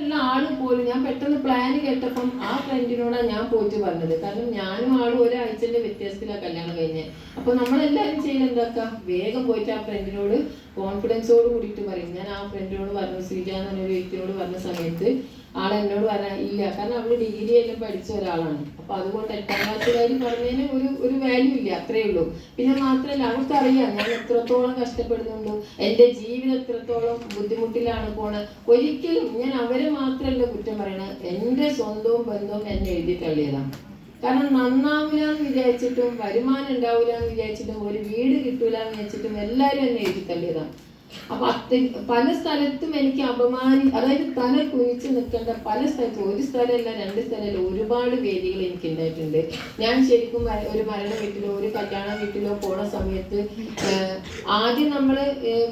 ഉള്ള ആള് പോലും ഞാൻ പെട്ടെന്ന് പ്ലാൻ കേട്ടപ്പം ആ ഫ്രണ്ടിനോടാണ് ഞാൻ പോയിട്ട് പറഞ്ഞത്. കാരണം ഞാനും ആളും ഒരാഴ്ചന്റെ വ്യത്യാസത്തിലാണ് കല്യാണം കഴിഞ്ഞത്. അപ്പൊ നമ്മളെല്ലാവരും ചെയ്യുന്നത് എന്താക്കാം, വേഗം പോയിട്ട് ആ ഫ്രണ്ടിനോട് കോൺഫിഡൻസോട് കൂടിയിട്ട് പറയും. ഞാൻ ആ ഫ്രണ്ടിനോട് പറഞ്ഞു, ശ്രീജ എന്നൊരു വ്യക്തിയോട് പറഞ്ഞ സമയത്ത് ആളെന്നോട് പറയാൻ ഇല്ല, കാരണം അവള് ഡിഗ്രി എല്ലാം പഠിച്ച ഒരാളാണ്. അപ്പൊ അതുകൊണ്ട് 8ാം ക്ലാസ്സുകാരി പറഞ്ഞതിന് ഒരു വാല്യൂ ഇല്ല, അത്രേ ഉള്ളൂ. പിന്നെ മാത്രമല്ല അവൾക്കറിയാം ഞാൻ എത്രത്തോളം കഷ്ടപ്പെടുന്നുണ്ട്, എൻ്റെ ജീവിതം എത്രത്തോളം ബുദ്ധിമുട്ടിലാണ് പോണത്. ഒരിക്കലും ഞാൻ അവരെ മാത്രമല്ല കുറ്റം പറയണത്, എൻ്റെ സ്വന്തവും ബന്ധവും എന്നെ എഴുതി തള്ളിയതാണ്. കാരണം നന്നാവില്ല എന്ന് വിചാരിച്ചിട്ടും വരുമാനം ഉണ്ടാവില്ല എന്ന് വിചാരിച്ചിട്ടും ഒരു വീട് കിട്ടൂല എന്ന് വിചാരിച്ചിട്ടും എല്ലാവരും എന്നെ എഴുതി തള്ളിയതാണ്. അപ്പൊ പല സ്ഥലത്തും എനിക്ക് അതായത് തല കുഴിച്ച് നിൽക്കേണ്ട പല സ്ഥലത്തും, ഒരു സ്ഥലമല്ല 2 സ്ഥലമല്ല, ഒരുപാട് വേദികൾ എനിക്ക് ഉണ്ടായിട്ടുണ്ട്. ഞാൻ ശരിക്കും ഒരു മരണ വീട്ടിലോ ഒരു കല്യാണ വീട്ടിലോ പോണ സമയത്ത് ആദ്യം നമ്മൾ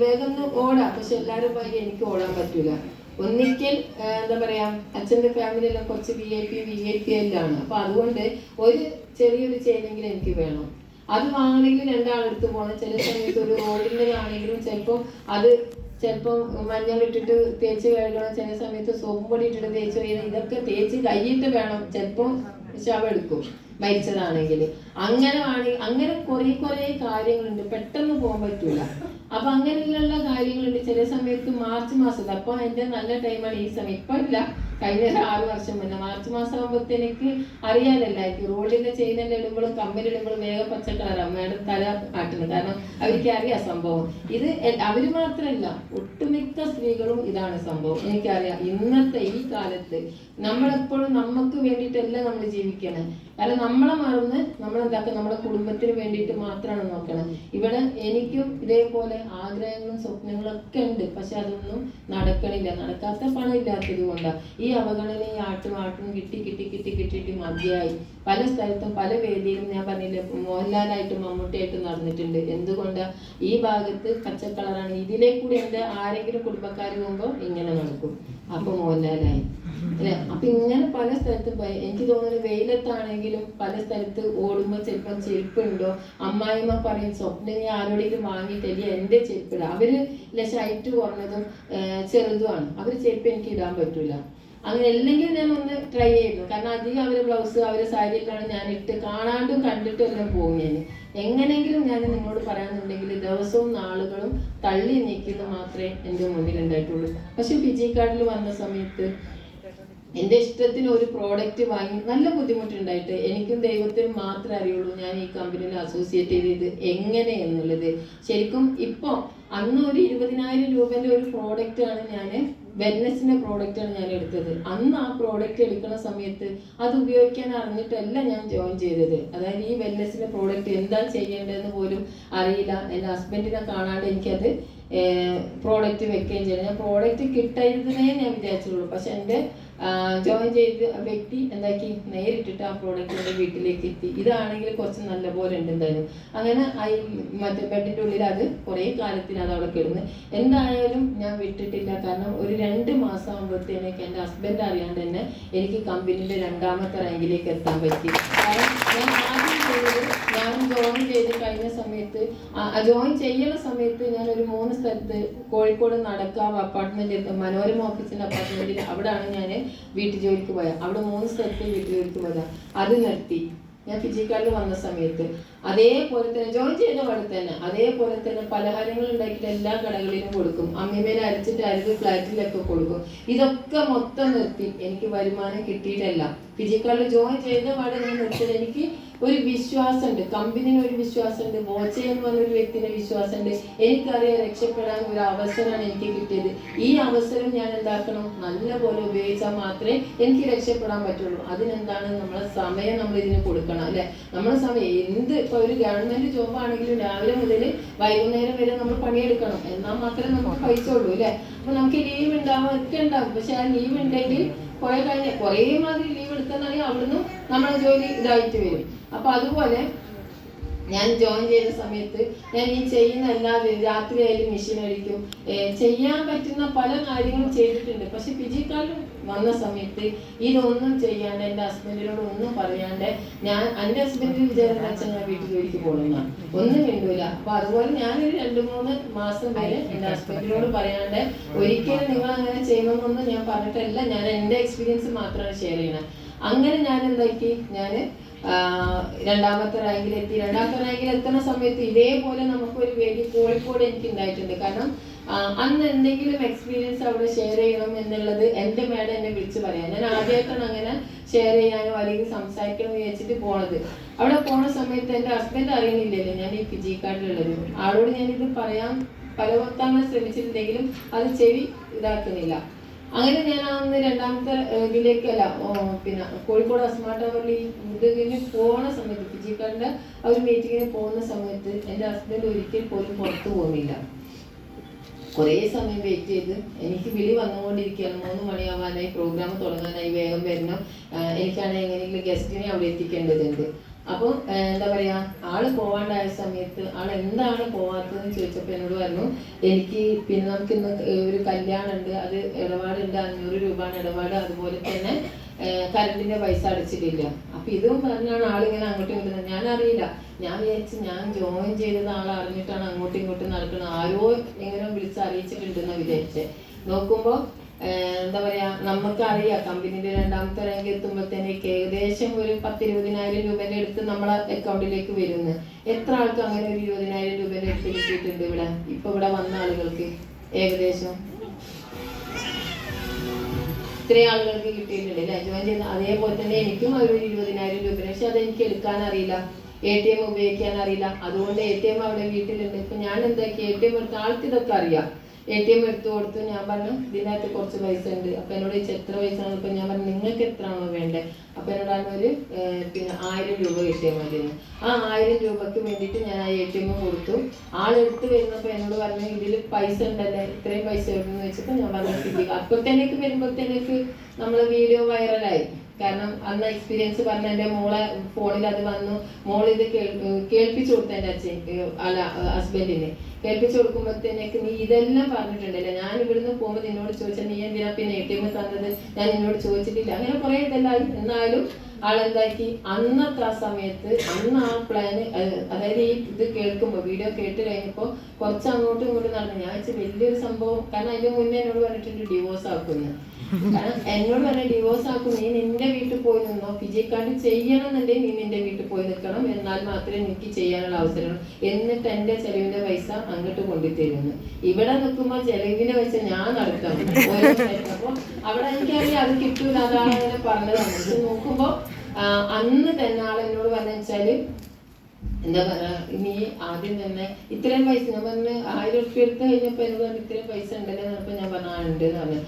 വേഗം ഓടാം, പക്ഷെ എല്ലാവരും പറഞ്ഞ് എനിക്ക് ഓടാൻ പറ്റൂല. ഒന്നിക്കൽ എന്താ പറയാ, അച്ഛൻ്റെ ഫാമിലി എല്ലാം കുറച്ച് VIP എല്ലാമാണ്. അപ്പൊ അതുകൊണ്ട് ഒരു ചെറിയൊരു ചെയിനെങ്കിലും എനിക്ക് വേണം. അത് വാങ്ങണമെങ്കിൽ 2 ആളെടുത്ത് പോകണം. ചില സമയത്ത് ഒരു റോഡിൻ്റെ ആണെങ്കിലും ചിലപ്പോൾ മഞ്ഞളിട്ടിട്ട് തേച്ച് കഴുകണം, ചില സമയത്ത് സോപ്പ് പൊടി ഇട്ടിട്ട് തേച്ച് കഴുകണം. ഇതൊക്കെ തേച്ച് കൈയിട്ട് വേണം, ചിലപ്പോൾ ശവം എടുക്കും മരിച്ചതാണെങ്കിൽ. അങ്ങനെ കുറേ കാര്യങ്ങളുണ്ട്, പെട്ടെന്ന് പോകാൻ പറ്റൂല. അപ്പൊ അങ്ങനെയുള്ള കാര്യങ്ങളുണ്ട്. ചില സമയത്ത് മാർച്ച് മാസത്തിൽ, അപ്പൊ എൻ്റെ നല്ല ടൈമാണ് ഈ സമയം. ഇപ്പൊ ഇല്ല, കഴിഞ്ഞ 6 വർഷം മുന്നേ മാർച്ച് മാസം ആകുമ്പോഴത്തേക്ക് അറിയാനല്ലായിരിക്കും, റോഡിന്റെ ചെയിനെല്ലാം ഇടുമ്പോഴും കമ്മലിടുമ്പോഴും വേഗം പച്ചക്കളർ അമ്മയുടെ തല കാട്ടുന്നത്. കാരണം അവർക്ക് അറിയാം സംഭവം. ഇത് അവര് മാത്രമല്ല, ഒട്ടുമിക്ക സ്ത്രീകളും ഇതാണ് സംഭവം. എനിക്കറിയാം ഇന്നത്തെ ഈ കാലത്ത് നമ്മളെപ്പോഴും നമുക്ക് വേണ്ടിയിട്ടല്ല നമ്മൾ ജീവിക്കണം. കാരണം നമ്മളെ മറന്ന് നമ്മളെന്താക്കുക, നമ്മുടെ കുടുംബത്തിന് വേണ്ടിയിട്ട് മാത്രമാണ് നോക്കണം. ഇവിടെ എനിക്കും ഇതേപോലെ ആഗ്രഹങ്ങളും സ്വപ്നങ്ങളും ഒക്കെ ഉണ്ട്, പക്ഷെ അതൊന്നും നടക്കണില്ല. നടക്കാത്ത പണം ഇല്ലാത്തത് കൊണ്ടാണ്. ഈ അവഗണനയും ആട്ടും കിട്ടിയിട്ട് മതിയായി. പല സ്ഥലത്തും പല വേദിയിലും ഞാൻ പറഞ്ഞില്ലേ, മോഹൻലാലായിട്ടും മമ്മൂട്ടിയായിട്ടും നടന്നിട്ടുണ്ട്. എന്തുകൊണ്ടാ, ഈ ഭാഗത്ത് പച്ചക്കളറാണ്, ഇതിലേ കൂടി എൻ്റെ ആരെങ്കിലും കുടുംബക്കാർ പോകുമ്പോൾ ഇങ്ങനെ നടക്കും, അപ്പൊ മോഹൻലാലായി അല്ലെ. അപ്പൊ ഇങ്ങനെ പല സ്ഥലത്തും എനിക്ക് തോന്നുന്നു, വെയിലത്താണെങ്കിലും പല സ്ഥലത്ത് ഓടുമ്പോൾ ചിലപ്പോൾ ചെരുപ്പുണ്ടോ, അമ്മായിമ്മ പറയും സ്വപ്നം നീ ആരോടെങ്കിലും വാങ്ങിയിട്ടല്ലേ എൻ്റെ ചെരുപ്പിട. അവര് ഷൈറ്റ് കുറഞ്ഞതും ചെറുതുമാണ്, അവര് ചെരുപ്പ് എനിക്ക് ഇടാൻ പറ്റൂല. അങ്ങനെ അല്ലെങ്കിൽ ഞാൻ ഒന്ന് ട്രൈ ചെയ്തു, കാരണം അധികം അവരെ ബ്ലൗസ് അവരെ സാരിയിലാണ് ഞാൻ ഇട്ട് കാണാണ്ടും കണ്ടിട്ടും എല്ലാം പോകും. ഞാൻ എങ്ങനെയെങ്കിലും ഞാൻ നിങ്ങളോട് പറയാനുണ്ടെങ്കിൽ ദിവസവും നാളുകളും തള്ളി നീക്കുന്നത് മാത്രമേ എൻ്റെ മുന്നിൽ ഉണ്ടായിട്ടുള്ളൂ. പക്ഷെ ഫിജി കാർഡിൽ വന്ന സമയത്ത് എൻ്റെ ഇഷ്ടത്തിന് ഒരു പ്രോഡക്റ്റ് വാങ്ങി നല്ല ബുദ്ധിമുട്ടുണ്ടായിട്ട് എനിക്കും ദൈവത്തിനും മാത്രമേ അറിയുള്ളൂ ഞാൻ ഈ കമ്പനിയിൽ അസോസിയേറ്റ് ചെയ്തത് എങ്ങനെ എന്നുള്ളത്. ശരിക്കും ഇപ്പോൾ അന്ന് ഒരു 20,000 രൂപേൻ്റെ ഒരു പ്രോഡക്റ്റാണ് ഞാൻ, വെൽനെസ്സിൻ്റെ പ്രോഡക്റ്റാണ് ഞാൻ എടുത്തത്. അന്ന് ആ പ്രോഡക്റ്റ് എടുക്കുന്ന സമയത്ത് അത് ഉപയോഗിക്കാൻ അറിഞ്ഞിട്ടല്ല ഞാൻ ജോയിൻ ചെയ്തത്. അതായത് ഈ വെൽനെസ്സിൻ്റെ പ്രോഡക്റ്റ് എന്താ ചെയ്യേണ്ടതെന്ന് പോലും അറിയില്ല. എൻ്റെ ഹസ്ബൻഡിനെ കാണാണ്ട് എനിക്കത് പ്രോഡക്റ്റ് വെക്കുകയും ചെയ്യണം. ഞാൻ പ്രോഡക്റ്റ് കിട്ടരുതെന്നേ ഞാൻ വിചാരിച്ചുള്ളൂ. പക്ഷെ എൻ്റെ ജോയിൻ ചെയ്ത് വ്യക്തി എന്താക്കി, നേരിട്ടിട്ട് ആ പ്രോഡക്റ്റ് എൻ്റെ വീട്ടിലേക്ക് എത്തി. ഇതാണെങ്കിൽ കുറച്ച് നല്ല പോലെ ഉണ്ട് എന്തായാലും. അങ്ങനെ മറ്റേ ബെഡിൻ്റെ ഉള്ളിൽ അത് കുറേ കാലത്തിന് അത് അവിടെ കിടന്ന്. എന്തായാലും ഞാൻ വിട്ടിട്ടില്ല. കാരണം ഒരു 2 മാസം ആകുമ്പോഴത്തേക്ക് എൻ്റെ ഹസ്ബൻഡ് അറിയാണ്ട് തന്നെ എനിക്ക് കമ്പനിയുടെ 2ാമത്തെ റാങ്കിലേക്ക് എത്താൻ പറ്റി. കാരണം ഞാൻ ജോയിൻ ചെയ്ത് കഴിഞ്ഞ സമയത്ത്, ജോയിൻ ചെയ്യുന്ന സമയത്ത് ഞാൻ ഒരു 3 സ്ഥലത്ത്, കോഴിക്കോട് നടക്കാവ് അപ്പാർട്ട്മെന്റ്, മനോരമ ഓഫീസിന്റെ അപ്പാർട്ട്മെന്റിൽ, അവിടെയാണ് ഞാൻ വീട്ടു ജോലിക്ക് പോയത്. അവിടെ 3 സ്ഥലത്ത് വീട്ടു ജോലിക്ക് പോയതാണ്. അത് നിർത്തി ഞാൻ ഫിജി കാർഡിൽ വന്ന സമയത്ത്. അതേപോലെ തന്നെ ജോയിൻ ചെയ്ത പോലെ തന്നെ അതേപോലെ തന്നെ പലഹാരങ്ങൾ ഉണ്ടാക്കിയിട്ട് എല്ലാ കടകളിലും കൊടുക്കും, അമ്മിമേൽ അരച്ചിട്ട് അരിവ് ഫ്ലാറ്റിലൊക്കെ കൊടുക്കും. ഇതൊക്കെ മൊത്തം നിർത്തി. എനിക്ക് വരുമാനം കിട്ടിയിട്ടല്ല, ഫിജി കാർഡിൽ ജോയിൻ ചെയ്ത പാടെ ഞാൻ നിർത്തിയത്. എനിക്ക് ഒരു വിശ്വാസമുണ്ട്, കമ്പനിന് ഒരു വിശ്വാസമുണ്ട്, ബോച്ചെ എന്ന് പറഞ്ഞൊരു വ്യക്തിയുടെ വിശ്വാസമുണ്ട്. എനിക്കറിയാം രക്ഷപ്പെടാൻ ഒരു അവസരമാണ് എനിക്ക് കിട്ടിയത്. ഈ അവസരം ഞാൻ എന്താക്കണം, നല്ലപോലെ ഉപയോഗിച്ചാൽ മാത്രമേ എനിക്ക് രക്ഷപ്പെടാൻ പറ്റുള്ളൂ. അതിനെന്താണ്, നമ്മളെ സമയം നമ്മൾ ഇതിന് കൊടുക്കണം അല്ലെ. നമ്മളെ സമയം ഇപ്പോൾ ഒരു ഗവൺമെന്റ് ജോബ് ആണെങ്കിലും രാവിലെ മുതൽ വൈകുന്നേരം വരെ നമ്മൾ പണിയെടുക്കണം, എന്നാൽ മാത്രമേ നമുക്ക് പൈസ ഉള്ളൂ അല്ലെ. അപ്പൊ നമുക്ക് ലീവ് ഉണ്ടാവും, ഒക്കെ ഉണ്ടാവും. പക്ഷെ ആ ലീവ് ഉണ്ടെങ്കിൽ കുറേ മാതിരി ലീവ് എടുക്കുന്നാണെങ്കിൽ അവിടുന്ന് നമ്മളെ ജോലി ഇതായിട്ട് വരും. അപ്പൊ അതുപോലെ ഞാൻ ജോയിൻ ചെയ്ത സമയത്ത് ഞാൻ ഈ ചെയ്യുന്ന എല്ലാ രാത്രി ആയാലും മെഷീൻ അടിക്കും, ചെയ്യാൻ പറ്റുന്ന പല കാര്യങ്ങളും ചെയ്തിട്ടുണ്ട്. പക്ഷെ ഫിജിക്കാർഡ് വന്ന സമയത്ത് ഇതൊന്നും ചെയ്യാണ്ട് എൻ്റെ ഹസ്ബൻഡിനോട് ഒന്നും പറയാണ്ട് എൻ്റെ ഹസ്ബൻഡിന് വിചാരം വെച്ചാൽ ഞാൻ വീട്ടിൽ ജോലിക്ക് പോകുന്ന ഒന്നും വേണ്ടൂല. അപ്പൊ അതുപോലെ ഞാനൊരു 2-3 മാസം വരെ എൻ്റെ ഹസ്ബൻഡിനോട് പറയാണ്ട് ഒരിക്കലും നിങ്ങൾ അങ്ങനെ ചെയ്യണമെന്നൊന്നും ഞാൻ പറഞ്ഞിട്ടല്ല, ഞാൻ എൻ്റെ എക്സ്പീരിയൻസ് മാത്രമാണ് ഷെയർ ചെയ്യണത്. അങ്ങനെ ഞാൻ എന്താക്കി, ഞാൻ രണ്ടാമത്തെ റാങ്കിൽ എത്തുന്ന സമയത്ത് ഇതേപോലെ നമുക്കൊരു വേദി കോഴിക്കോട് എനിക്ക് ഉണ്ടായിട്ടുണ്ട്. കാരണം അന്ന് എന്തെങ്കിലും എക്സ്പീരിയൻസ് അവിടെ ഷെയർ ചെയ്യണം എന്നുള്ളത് എൻ്റെ മാഡം എന്നെ വിളിച്ച് പറയാം. ഞാൻ ആദ്യമായിട്ടാണ് അങ്ങനെ ഷെയർ ചെയ്യാനോ അല്ലെങ്കിൽ സംസാരിക്കണം എന്ന് വിചാരിച്ചിട്ട് പോണത്. അവിടെ പോണ സമയത്ത് എൻ്റെ ഹസ്ബൻഡ് അറിയുന്നില്ലല്ലോ ഞാൻ ഈ ഫിജിക്കാർഡിലുള്ളത്. ആളോട് ഞാനിത് പറയാൻ പലവട്ടങ്ങൾ ശ്രമിച്ചിട്ടുണ്ടെങ്കിലും അത് ചെവി ഇതാക്കുന്നില്ല. അങ്ങനെ ഞാൻ അന്ന് രണ്ടാമത്തെ ഇതിലേക്കല്ല പിന്നെ കോഴിക്കോട് സ്മാർട്ട് ടവറിൽ ഇതിന് പോണ സമയത്ത് ഫിജിക്കാർഡിൻ്റെ ആ ഒരു മീറ്റിങ്ങിന് പോകുന്ന സമയത്ത് എൻ്റെ ഹസ്ബൻഡ് ഒരിക്കൽ പോലും പുറത്തു പോകുന്നില്ല. കുറേ സമയം വെയിറ്റ് ചെയ്ത് എനിക്ക് വിളി വന്നുകൊണ്ടിരിക്കുകയാണ്. 3 മണിയാവാനായി, പ്രോഗ്രാം തുടങ്ങാനായി, വേഗം വരണം, എനിക്കാണെങ്കിൽ എങ്ങനെയെങ്കിലും ഗസ്റ്റിനെ അവിടെ എത്തിക്കേണ്ടതുണ്ട്. അപ്പോൾ എന്താ പറയുക, ആള് പോവാണ്ടായ സമയത്ത് ആൾ എന്താണ് പോവാത്തതെന്ന് ചോദിച്ചപ്പോൾ എന്നോട് പറഞ്ഞു, എനിക്ക് പിന്നെ നമുക്കിന്ന് ഒരു കല്യാണം ഉണ്ട്, അത് ഇടപാടുണ്ട്, 500 രൂപയാണ് ഇടപാട്, അതുപോലെ തന്നെ കറണ്ടിൻ്റെ പൈസ അടച്ചിട്ടില്ല. അപ്പം ഇതും പറഞ്ഞാണ് ആളിങ്ങനെ അങ്ങോട്ടും ഇങ്ങോട്ടും. ഞാനറിയില്ല, ഞാൻ വിചാരിച്ച് ഞാൻ ജോയിൻ ചെയ്തത് ആൾ അറിഞ്ഞിട്ടാണ് അങ്ങോട്ടും ഇങ്ങോട്ടും നടക്കുന്നത്, ആരോ എങ്ങനെ വിളിച്ച് അറിയിച്ചിട്ടുണ്ടെന്ന് വിചാരിച്ചേ. നോക്കുമ്പോൾ എന്താ പറയുക, നമുക്കറിയാം കമ്പനിയുടെ രണ്ടാമത്തെ റാങ്ക് എത്തുമ്പോഴത്തേക്ക് ഏകദേശം ഒരു 10-20,000 രൂപേൻ്റെ അടുത്ത് നമ്മളെ അക്കൗണ്ടിലേക്ക് വരുന്നു. എത്ര ആൾക്ക് അങ്ങനെ ഒരു 20,000 രൂപേൻ്റെ അടുത്ത് കിട്ടിയിട്ടുണ്ട് ഇവിടെ ഇപ്പൊ ഇവിടെ വന്ന ആളുകൾക്ക്? ഏകദേശം ഇത്രയും ആളുകൾക്ക് കിട്ടിയിട്ടുണ്ട് അല്ലേ ജോയിൻ ചെയ്യുന്ന. അതേപോലെ തന്നെ എനിക്കും ഒരു 20,000 രൂപ, പക്ഷെ അതെനിക്ക് എടുക്കാൻ അറിയില്ല, ATM ഉപയോഗിക്കാൻ അറിയില്ല. അതുകൊണ്ട് ATM അവിടെ വീട്ടിലുണ്ട്. ഇപ്പൊ ഞാൻ എന്താക്കി, ATM എടുത്ത ആൾക്ക് ഇതൊക്കെ അറിയാം. ATM എടുത്തു കൊടുത്തു. ഞാൻ പറഞ്ഞു ഇതിനകത്ത് കുറച്ച് പൈസ ഉണ്ട്. അപ്പൊ എന്നോട് ചോദിച്ചാൽ എത്ര പൈസ ആണ്? ഇപ്പൊ ഞാൻ പറഞ്ഞു നിങ്ങൾക്ക് എത്രയാണോ വേണ്ടത്? അപ്പൊ എന്നോടാണ് ഒരു പിന്നെ 1000 രൂപ കിട്ടിയാൽ മതിയെന്ന്. ആ 1000 രൂപക്ക് വേണ്ടിയിട്ട് ഞാൻ ആ ATM കൊടുത്തു. ആളെടുത്ത് വരുന്നപ്പോൾ എന്നോട് പറഞ്ഞു ഇതിൽ പൈസ ഉണ്ടല്ലേ, ഇത്രയും പൈസ എവിടെന്ന് വെച്ചപ്പോൾ ഞാൻ പറഞ്ഞു അപ്പോഴത്തേക്ക് വരുമ്പോഴത്തേക്ക് നമ്മളെ വീഡിയോ വൈറലായി. കാരണം അന്ന് എക്സ്പീരിയൻസ് പറഞ്ഞ എൻ്റെ മോളെ ഫോണിൽ അത് വന്നു. മോൾ ഇത് കേൾപ്പിച്ചു കൊടുത്ത എൻ്റെ അച്ഛൻ അല്ല ഹസ്ബൻഡിന് കേൾപ്പിച്ചു കൊടുക്കുമ്പോഴത്തേക്ക് നീ ഇതെല്ലാം പറഞ്ഞിട്ടുണ്ടല്ലേ, ഞാൻ ഇവിടുന്ന് പോകുമ്പോൾ നിന്നോട് ചോദിച്ചാൽ നീ എന്തിനാ പിന്നെ ATM തന്നത്, ഞാൻ നിന്നോട് ചോദിച്ചിട്ടില്ല. അങ്ങനെ കുറേ ഇതെല്ലാം. എന്നാലും ആളെന്താക്കി, അന്നത്തെ ആ സമയത്ത് അന്ന് ആ പ്ലാന്, അതായത് ഈ ഇത് കേൾക്കുമ്പോൾ വീഡിയോ കേട്ട് കഴിഞ്ഞപ്പോൾ കുറച്ച് അങ്ങോട്ടും ഇങ്ങോട്ടും നടന്നു. ഞാൻ വെച്ചാൽ വലിയൊരു സംഭവം. കാരണം അതിൻ്റെ മുന്നേ എന്നോട് പറഞ്ഞിട്ടുണ്ട് ഡിവോഴ്സ് ആക്കുന്നു. കാരണം എന്നോട് പറഞ്ഞ ഡിവോഴ്സ് ആക്കും, നീ നിന്റെ വീട്ടിൽ പോയി നിന്നോ, ഫിജിക്കാർഡ് ചെയ്യണം എന്നുണ്ടെങ്കിൽ നീ നിന്റെ വീട്ടിൽ പോയി നിൽക്കണം, എന്നാൽ മാത്രമേ എനിക്ക് ചെയ്യാനുള്ള അവസരം, എന്നിട്ട് എൻ്റെ ചെലവിൻ്റെ പൈസ അങ്ങോട്ട് കൊണ്ടുതരുന്നു. ഇവിടെ നിൽക്കുമ്പോൾ ചെലവിൻ്റെ പൈസ ഞാൻ നടക്കണം. അപ്പോൾ അവിടെ എനിക്കറിയാം അത് കിട്ടൂല, അതാണ് അങ്ങനെ പറഞ്ഞതാണ്. പക്ഷെ നോക്കുമ്പോൾ അന്ന് തന്നെ ആളെന്നോട് പറഞ്ഞു വെച്ചാല് എന്താ പറയാ, നീ ആദ്യം തന്നെ ഇത്രയും പൈസ, ഞാൻ പറഞ്ഞ് 1000 റുപ്യ എടുത്ത് കഴിഞ്ഞപ്പോൾ എന്നോട് പറഞ്ഞു ഇത്രയും പൈസ ഉണ്ടല്ലോ എന്നപ്പോൾ ഞാൻ പറഞ്ഞു ഉണ്ട് എന്ന് പറഞ്ഞു.